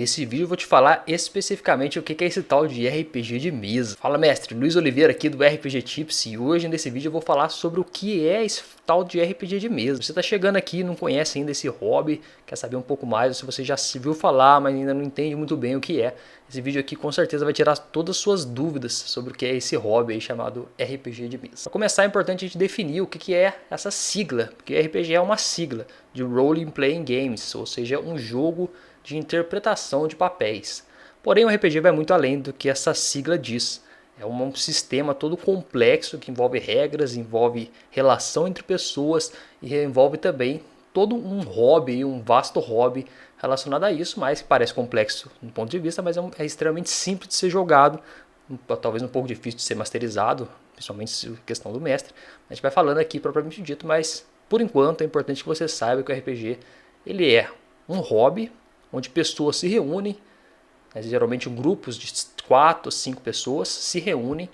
Nesse vídeo eu vou te falar especificamente o que é esse tal de RPG de mesa. Fala mestre, Luiz Oliveira aqui do RPG Tips e hoje nesse vídeo eu vou falar sobre o que é esse tal de RPG de mesa. Você está chegando aqui e não conhece ainda esse hobby, quer saber um pouco mais, ou se você já se viu falar, mas ainda não entende muito bem o que é. Esse vídeo aqui com certeza vai tirar todas as suas dúvidas sobre o que é esse hobby aí chamado RPG de mesa. Para começar é importante a gente definir o que é essa sigla, porque RPG é uma sigla de Role Playing Games, ou seja, um jogo de interpretação de papéis. Porém, o RPG vai muito além do que essa sigla diz. É um sistema todo complexo que envolve regras, envolve relação entre pessoas e envolve também todo um hobby, um vasto hobby relacionado a isso, mas que parece complexo do ponto de vista, mas é extremamente simples de ser jogado, talvez um pouco difícil de ser masterizado, principalmente a questão do mestre. A gente vai falando aqui propriamente dito, mas por enquanto é importante que você saiba que o RPG ele é um hobby onde pessoas se reúnem, geralmente grupos de 4 ou 5 pessoas se reúnem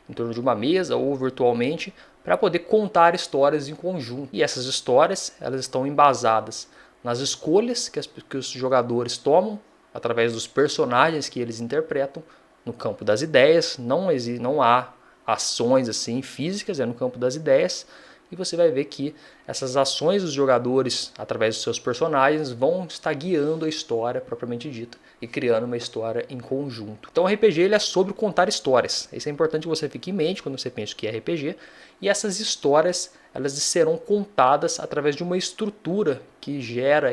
em torno de uma mesa ou virtualmente para poder contar histórias em conjunto. E essas histórias elas estão embasadas nas escolhas que os jogadores tomam através dos personagens que eles interpretam no campo das ideias. Não há ações assim físicas, é no campo das ideias. E você vai ver que essas ações dos jogadores, através dos seus personagens, vão estar guiando a história propriamente dita e criando uma história em conjunto. Então o RPG ele é sobre contar histórias. Isso é importante que você fique em mente quando você pensa que é RPG. E essas histórias elas serão contadas através de uma estrutura que gere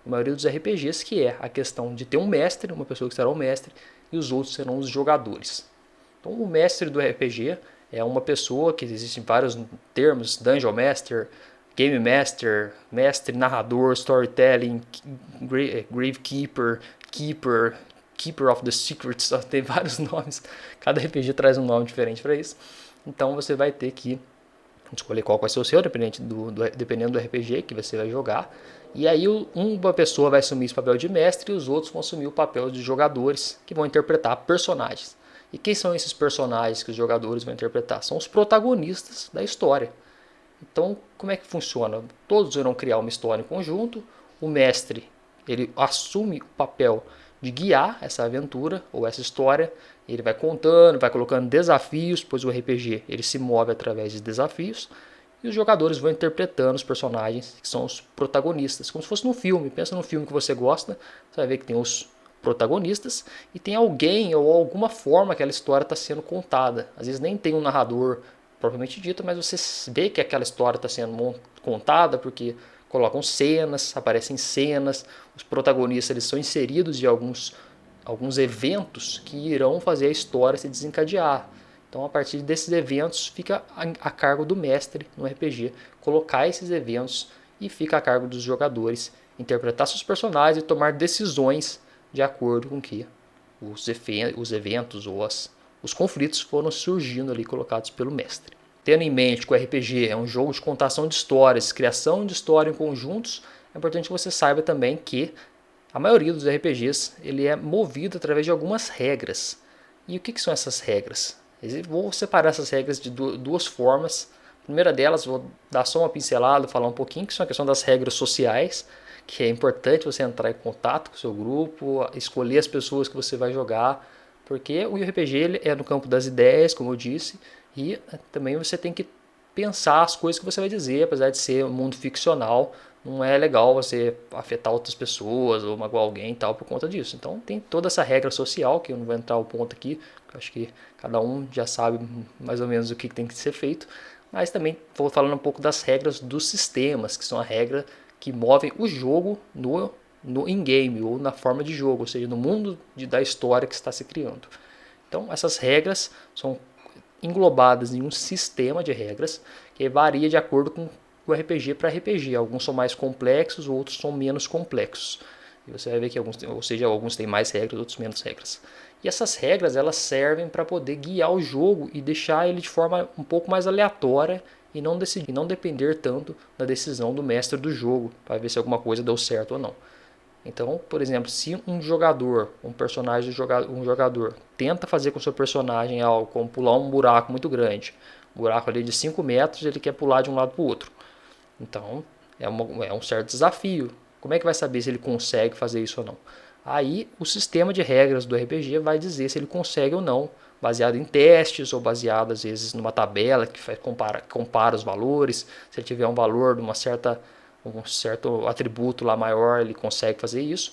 a maioria dos RPGs, que é a questão de ter um mestre, uma pessoa que será o mestre, e os outros serão os jogadores. Então o mestre do RPG é uma pessoa que existem vários termos, Dungeon Master, Game Master, Mestre, Narrador, Storytelling, Gravekeeper, Keeper, Keeper of the Secrets, tem vários nomes, cada RPG traz um nome diferente para isso. Então você vai ter que escolher qual vai ser o seu, dependendo do RPG que você vai jogar. E aí uma pessoa vai assumir esse papel de mestre e os outros vão assumir o papel de jogadores que vão interpretar personagens. E quem são esses personagens que os jogadores vão interpretar? São os protagonistas da história. Então, como é que funciona? Todos irão criar uma história em conjunto. O mestre ele assume o papel de guiar essa aventura ou essa história. Ele vai contando, vai colocando desafios, pois o RPG ele se move através de desafios. E os jogadores vão interpretando os personagens que são os protagonistas, como se fosse num filme. Pensa num filme que você gosta, você vai ver que tem os protagonistas e tem alguém ou alguma forma aquela história está sendo contada. Às vezes nem tem um narrador propriamente dito, mas você vê que aquela história está sendo contada porque colocam cenas, aparecem cenas, os protagonistas eles são inseridos de alguns eventos que irão fazer a história se desencadear. Então a partir desses eventos fica a cargo do mestre no RPG colocar esses eventos e fica a cargo dos jogadores interpretar seus personagens e tomar decisões de acordo com que os eventos ou os conflitos foram surgindo ali colocados pelo mestre. Tendo em mente que o RPG é um jogo de contação de histórias, criação de história em conjuntos, é importante que você saiba também que a maioria dos RPGs ele é movido através de algumas regras. E o que são essas regras? Vou separar essas regras de duas formas. A primeira delas, vou dar só uma pincelada, falar um pouquinho, que são a questão das regras sociais, que é importante você entrar em contato com o seu grupo, escolher as pessoas que você vai jogar, porque o RPG ele é no campo das ideias, como eu disse, e também você tem que pensar as coisas que você vai dizer, apesar de ser um mundo ficcional, não é legal você afetar outras pessoas ou magoar alguém e tal por conta disso. Então tem toda essa regra social, que eu não vou entrar no ponto aqui, porque eu acho que cada um já sabe mais ou menos o que tem que ser feito, mas também vou falando um pouco das regras dos sistemas, que são a regra que movem o jogo no in-game ou na forma de jogo, ou seja, no mundo da história que está se criando. Então essas regras são englobadas em um sistema de regras que varia de acordo com o RPG para RPG. Alguns são mais complexos, outros são menos complexos. E você vai ver que alguns têm mais regras, outros menos regras. E essas regras elas servem para poder guiar o jogo e deixar ele de forma um pouco mais aleatória e não depender tanto da decisão do mestre do jogo para ver se alguma coisa deu certo ou não. Então, por exemplo, se um jogador tenta fazer com o seu personagem algo como pular um buraco muito grande, um buraco ali de 5 metros, ele quer pular de um lado para o outro. Então, é um certo desafio. Como é que vai saber se ele consegue fazer isso ou não? Aí o sistema de regras do RPG vai dizer se ele consegue ou não, baseado em testes ou baseado às vezes numa tabela que compara os valores. Se ele tiver um valor de um certo atributo lá maior, ele consegue fazer isso.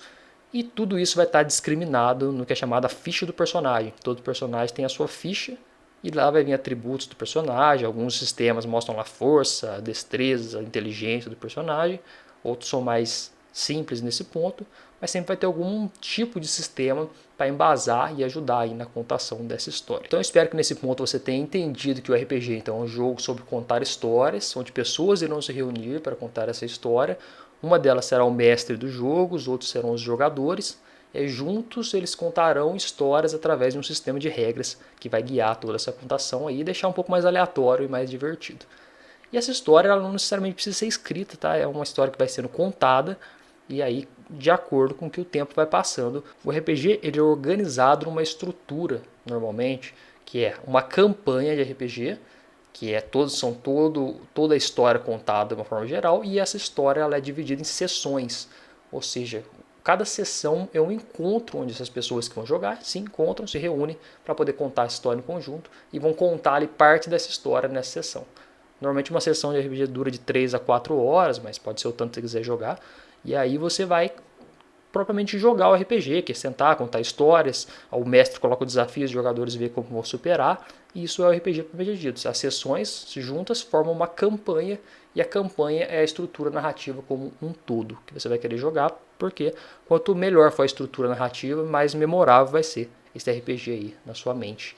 E tudo isso vai estar discriminado no que é chamada ficha do personagem. Todo personagem tem a sua ficha e lá vai vir atributos do personagem. Alguns sistemas mostram lá força, destreza, inteligência do personagem. Outros são mais simples nesse ponto, mas sempre vai ter algum tipo de sistema para embasar e ajudar aí na contação dessa história. Então eu espero que nesse ponto você tenha entendido que o RPG então, é um jogo sobre contar histórias, onde pessoas irão se reunir para contar essa história. Uma delas será o mestre do jogo, os outros serão os jogadores. E juntos eles contarão histórias através de um sistema de regras que vai guiar toda essa contação aí e deixar um pouco mais aleatório e mais divertido. E essa história ela não necessariamente precisa ser escrita, tá? É uma história que vai sendo contada e aí de acordo com que o tempo vai passando. O RPG ele é organizado numa estrutura normalmente, que é uma campanha de RPG, que é toda a história contada de uma forma geral, e essa história ela é dividida em sessões, ou seja, cada sessão é um encontro onde essas pessoas que vão jogar se encontram, se reúnem para poder contar a história em conjunto e vão contar ali parte dessa história nessa sessão. Normalmente uma sessão de RPG dura de 3 a 4 horas, mas pode ser o tanto que você quiser jogar, e aí você vai propriamente jogar o RPG, que é sentar, contar histórias, o mestre coloca o desafio, os jogadores veem como vão superar, e isso é o RPG propriamente dito. As sessões juntas formam uma campanha, e a campanha é a estrutura narrativa como um todo, que você vai querer jogar, porque quanto melhor for a estrutura narrativa, mais memorável vai ser esse RPG aí na sua mente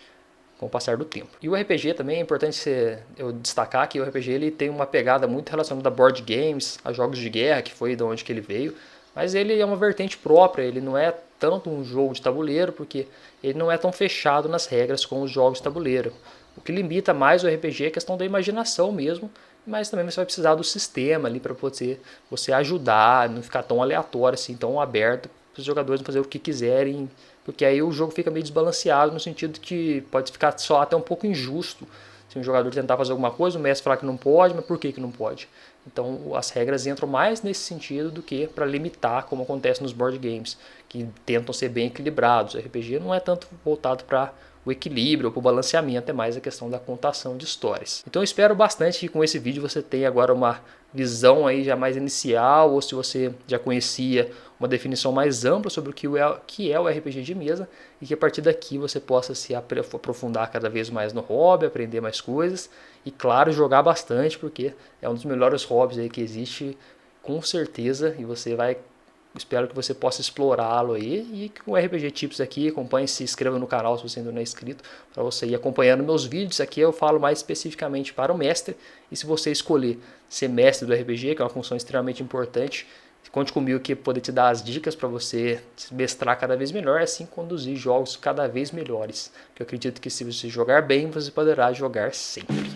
com o passar do tempo. E o RPG também é importante eu destacar que o RPG ele tem uma pegada muito relacionada a board games, a jogos de guerra, que foi de onde que ele veio, mas ele é uma vertente própria, ele não é tanto um jogo de tabuleiro, porque ele não é tão fechado nas regras como os jogos de tabuleiro. O que limita mais o RPG é a questão da imaginação mesmo, mas também você vai precisar do sistema ali para você ajudar, não ficar tão aleatório, assim, tão aberto para os jogadores fazer o que quiserem, porque aí o jogo fica meio desbalanceado no sentido que pode ficar só até um pouco injusto. Se um jogador tentar fazer alguma coisa, o mestre falar que não pode, mas por que não pode? Então as regras entram mais nesse sentido do que para limitar, como acontece nos board games, que tentam ser bem equilibrados. O RPG não é tanto voltado para o equilíbrio ou para o balanceamento, é mais a questão da contação de histórias. Então eu espero bastante que com esse vídeo você tenha agora uma visão aí já mais inicial, ou se você já conhecia, uma definição mais ampla sobre o que é o RPG de mesa, e que a partir daqui você possa se aprofundar cada vez mais no hobby, aprender mais coisas e, claro, jogar bastante, porque é um dos melhores hobbies aí que existe, com certeza, e espero que você possa explorá-lo aí, e com o RPG Tips aqui, acompanhe, se inscreva no canal se você ainda não é inscrito, para você ir acompanhando meus vídeos. Aqui eu falo mais especificamente para o mestre, e se você escolher ser mestre do RPG, que é uma função extremamente importante, conte comigo que poder te dar as dicas para você mestrar cada vez melhor e assim conduzir jogos cada vez melhores. Que eu acredito que se você jogar bem, você poderá jogar sempre.